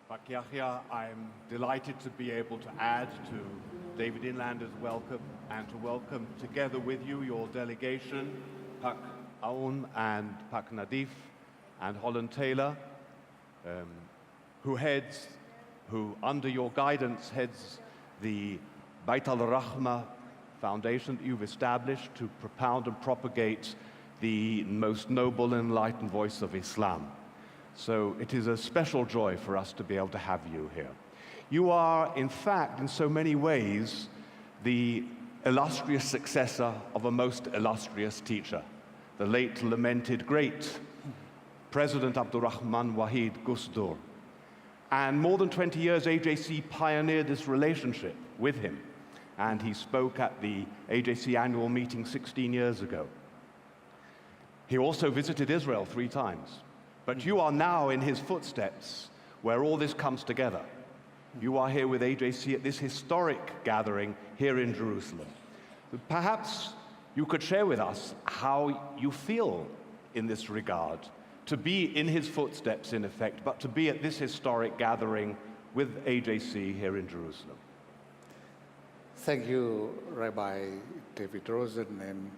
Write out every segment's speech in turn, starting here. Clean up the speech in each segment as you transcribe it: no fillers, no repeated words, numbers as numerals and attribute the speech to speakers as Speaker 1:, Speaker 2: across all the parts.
Speaker 1: Pak Yahya, I'm delighted to be able to add to David Inlander's welcome and to welcome together with you your delegation, Pak Aoun and Pak Nadif and Holland Taylor, who under your guidance heads the Bait al-Rahma Foundation that you've established to propound and propagate the most noble and enlightened voice of Islam. So it is a special joy for us to be able to have you here. You are, in fact, in so many ways, the illustrious successor of a most illustrious teacher, the late lamented great President Abdurrahman Wahid Gusdur. And more than 20 years, AJC pioneered this relationship with him. And he spoke at the AJC annual meeting 16 years ago. He also visited Israel 3 times. But you are now in his footsteps where all this comes together. You are here with AJC at this historic gathering here in Jerusalem. Perhaps you could share with us how you feel in this regard, to be in his footsteps in effect, but to be at this historic gathering with AJC here in Jerusalem.
Speaker 2: Thank you, Rabbi David Rosen, and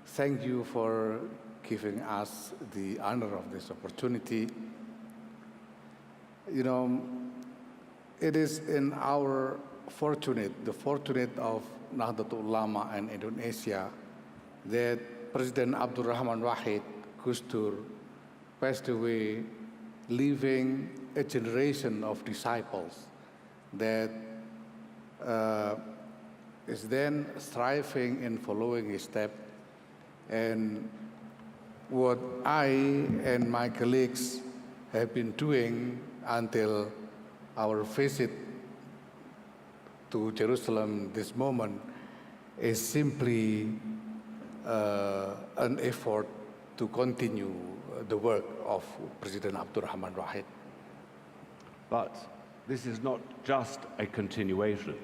Speaker 2: thank you for giving us the honor of this opportunity. You know, it is in our the fortunate of Nahdlatul Ulama and Indonesia, that President Abdurrahman Wahid Gusdur passed away, leaving a generation of disciples that is then striving in following his step. And what I and my colleagues have been doing until our visit to Jerusalem this moment is simply an effort to continue the work of President Abdurrahman Wahid.
Speaker 1: But this is not just a continuation.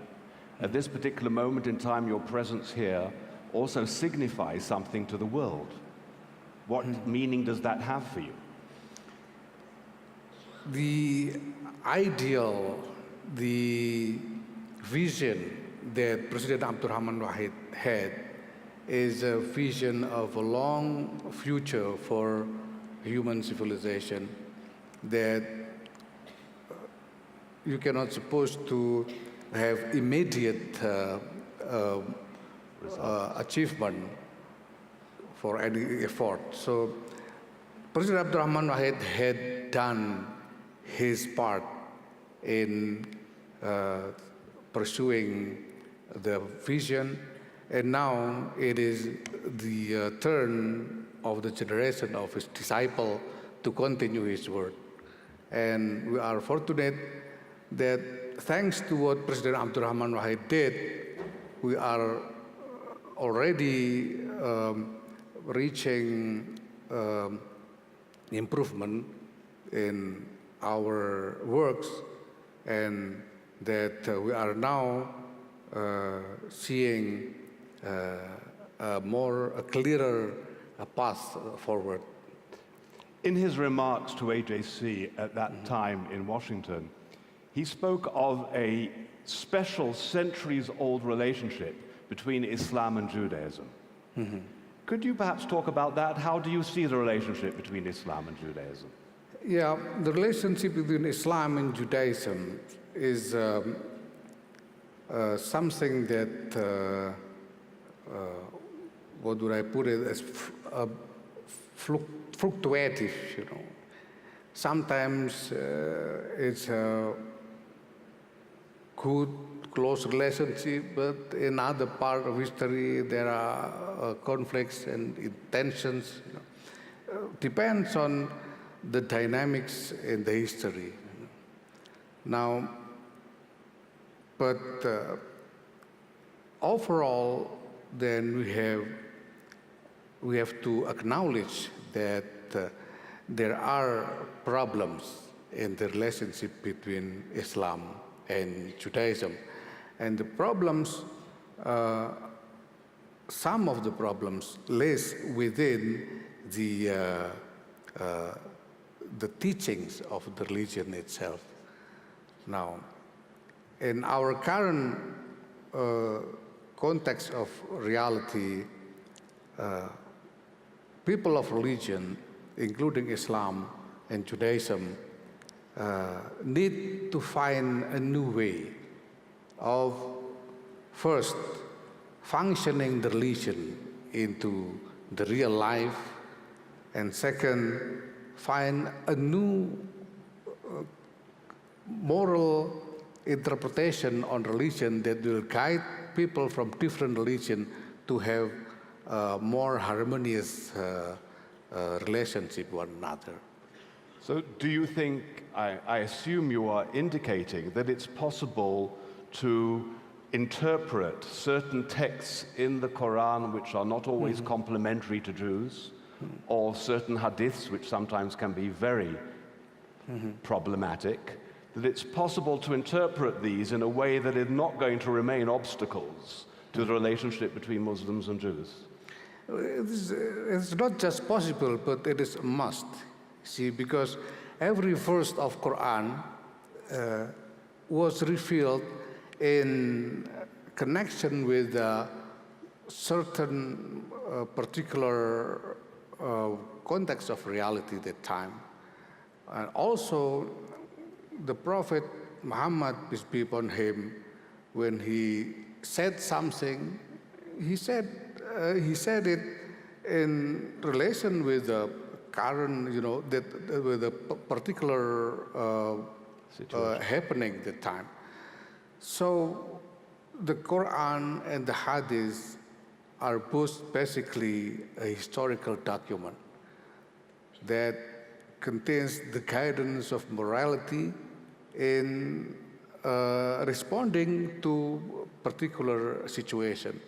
Speaker 1: At this particular moment in time, your presence here also signifies something to the world. What meaning does that have for you?
Speaker 2: The ideal, the vision that President Abdurrahman Wahid had is a vision of a long future for human civilization that you cannot suppose to have immediate achievement for any effort. So President Abdurrahman Wahid had done his part in pursuing the vision, and now it is the turn of the generation of his disciple to continue his work. And we are fortunate that thanks to what President Abdurrahman Wahid did, we are already reaching improvement in our works, and that we are now seeing a clearer path forward.
Speaker 1: In his remarks to AJC at that time in Washington, he spoke of a special centuries-old relationship between Islam and Judaism. Could you perhaps talk about that? How do you see the relationship between Islam and Judaism?
Speaker 2: Yeah, the relationship between Islam and Judaism is something that, what would I put it, as fluctuative, you know. Sometimes it's a good, close relationship, but in other part of history there are conflicts and tensions. You know. Depends on the dynamics in the history. Now, but overall, then we have to acknowledge that there are problems in the relationship between Islam and Judaism. And the problems, some of the problems lies within the teachings of the religion itself. Now, in our current context of reality, people of religion, including Islam and Judaism, need to find a new way of first functioning the religion into the real life, and second, find a new moral interpretation on religion that will guide people from different religions to have more harmonious relationship with one another.
Speaker 1: So do you think, I assume you are indicating that it's possible to interpret certain texts in the Quran which are not always complementary to Jews, or certain hadiths which sometimes can be very problematic, that it's possible to interpret these in a way that is not going to remain obstacles to the relationship between Muslims and Jews?
Speaker 2: It's not just possible, but it is a must. See, because every verse of Quran was revealed in connection with a certain particular context of reality at that time. And also, the Prophet Muhammad, peace be upon him, when he said something, he said it in relation with the current, with a particular happening at the time. So the Quran and the Hadith are both basically a historical document that contains the guidance of morality in responding to particular situation.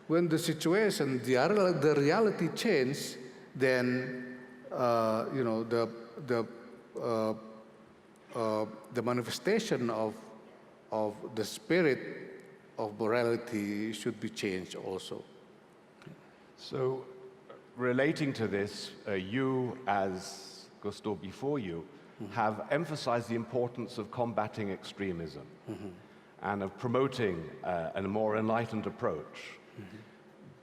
Speaker 2: When the situation, the reality changes, then the manifestation of the spirit of morality should be changed also.
Speaker 1: So, relating to this, you, as Gusto before you, have emphasized the importance of combating extremism and of promoting a more enlightened approach.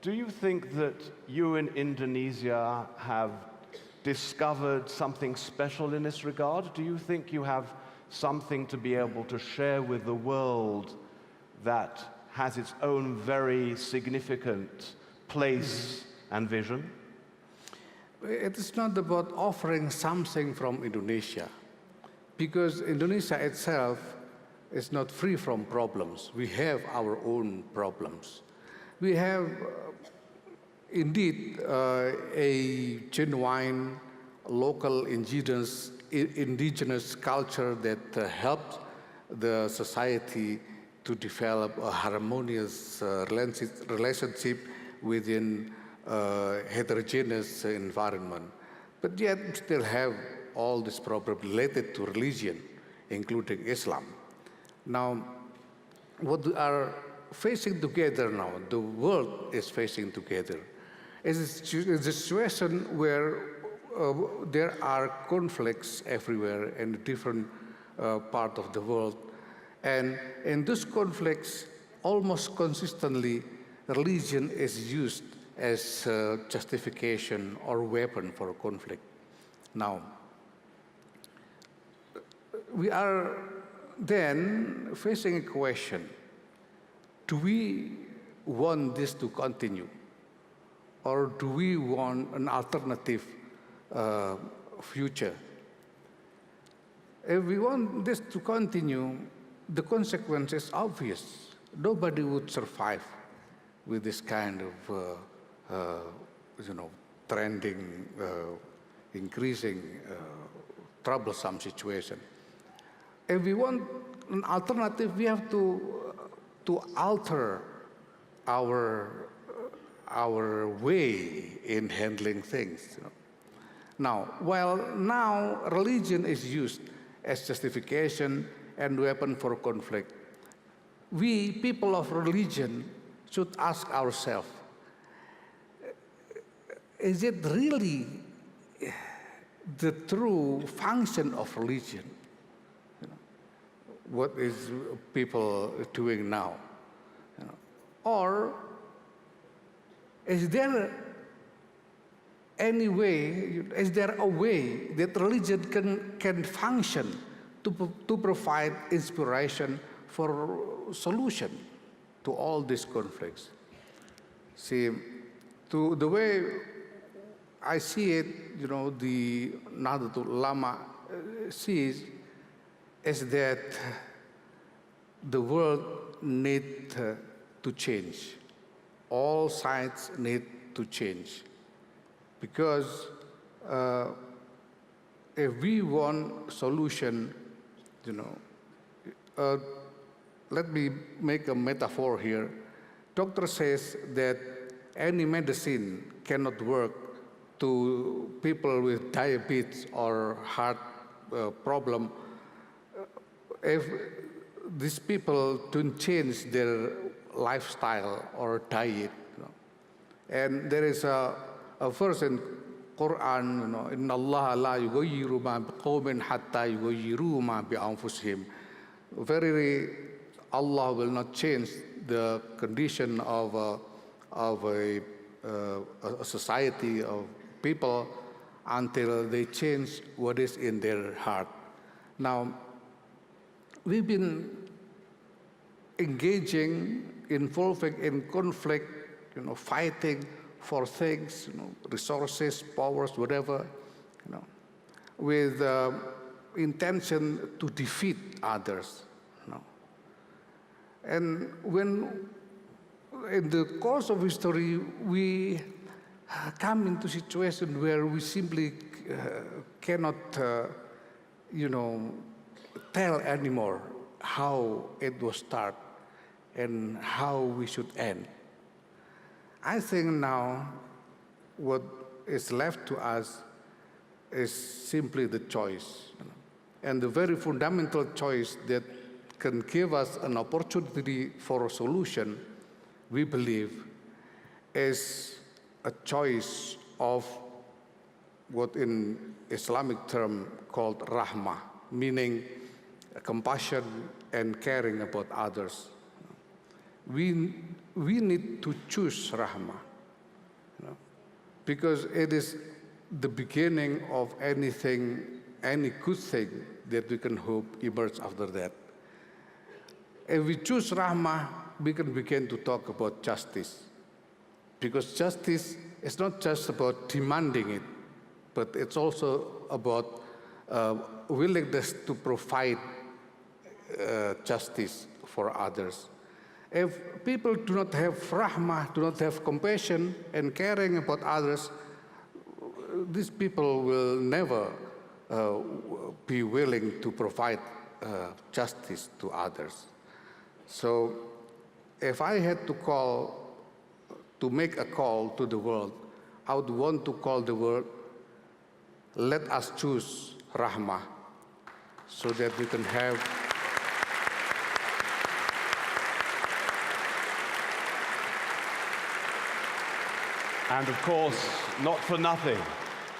Speaker 1: Do you think that you in Indonesia have discovered something special in this regard? Do you think you have something to be able to share with the world that has its own very significant place and vision?
Speaker 2: It is not about offering something from Indonesia, because Indonesia itself is not free from problems. We have our own problems. We have indeed a genuine local indigenous culture that helped the society to develop a harmonious relationship within heterogeneous environment. But yet we still have all this problem related to religion, including Islam. Now, what we are facing together now, the world is facing together, is a situation where there are conflicts everywhere in different parts of the world. And in those conflicts, almost consistently, religion is used as justification or weapon for conflict. Now, we are then facing a question: do we want this to continue, or do we want an alternative future? If we want this to continue, the consequence is obvious. Nobody would survive with this kind of trending, increasing, troublesome situation. If we want an alternative, we have to alter our way in handling things. Now, while now religion is used as justification and weapon for conflict, we, people of religion, should ask ourselves, is it really the true function of religion? what is people doing now? Or is there any way, is there a way that religion can function to provide inspiration for solution to all these conflicts? See, to the way I see it, the Nahdlatul Ulama sees is that the world needs to change. All sides need to change. Because if we want solution, let me make a metaphor here. Doctor says that any medicine cannot work to people with diabetes or heart problem if these people don't change their lifestyle or diet. And there is a verse in Quran, Inna Allah la yughayyiru ma biqawmin hatta yughayyiru ma bi anfusihim. Verily, Allah will not change the condition of a society of people until they change what is in their heart. Now, we've been involving in conflict, fighting for things, resources, powers, whatever, with intention to defeat others. And when in the course of history, we come into a situation where we simply cannot, tell anymore how it was started and how we should end. I think now what is left to us is simply the choice. And the very fundamental choice that can give us an opportunity for a solution, we believe, is a choice of what in Islamic term called rahmah, meaning compassion and caring about others. We need to choose rahmah, because it is the beginning of anything, any good thing that we can hope emerge after that. If we choose rahmah, we can begin to talk about justice, because justice is not just about demanding it, but it's also about willingness to provide justice for others. If people do not have rahmah, do not have compassion and caring about others, these people will never be willing to provide justice to others. So if I had to make a call to the world, I would want to call the world, let us choose rahmah so that we can have
Speaker 1: And of course, not for nothing,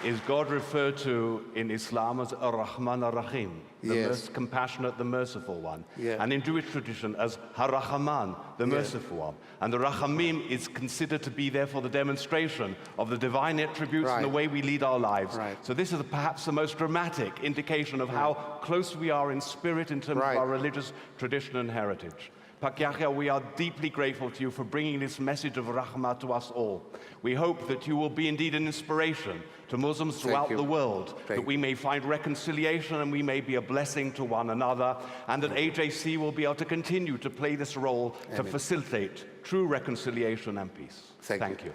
Speaker 1: is God referred to in Islam as Ar-Rahman Ar-Rahim, the most compassionate, the merciful one. And in Jewish tradition as Har-Rahaman, the merciful one. And the Rachamim is considered to be therefore the demonstration of the divine attributes and the way we lead our lives. So this is perhaps the most dramatic indication of how close we are in spirit in terms of our religious tradition and heritage. Pak Yahya, we are deeply grateful to you for bringing this message of rahmah to us all. We hope that you will be indeed an inspiration to Muslims throughout the world, that we may find reconciliation and we may be a blessing to one another, and that AJC will be able to continue to play this role to facilitate true reconciliation and peace. Thank you.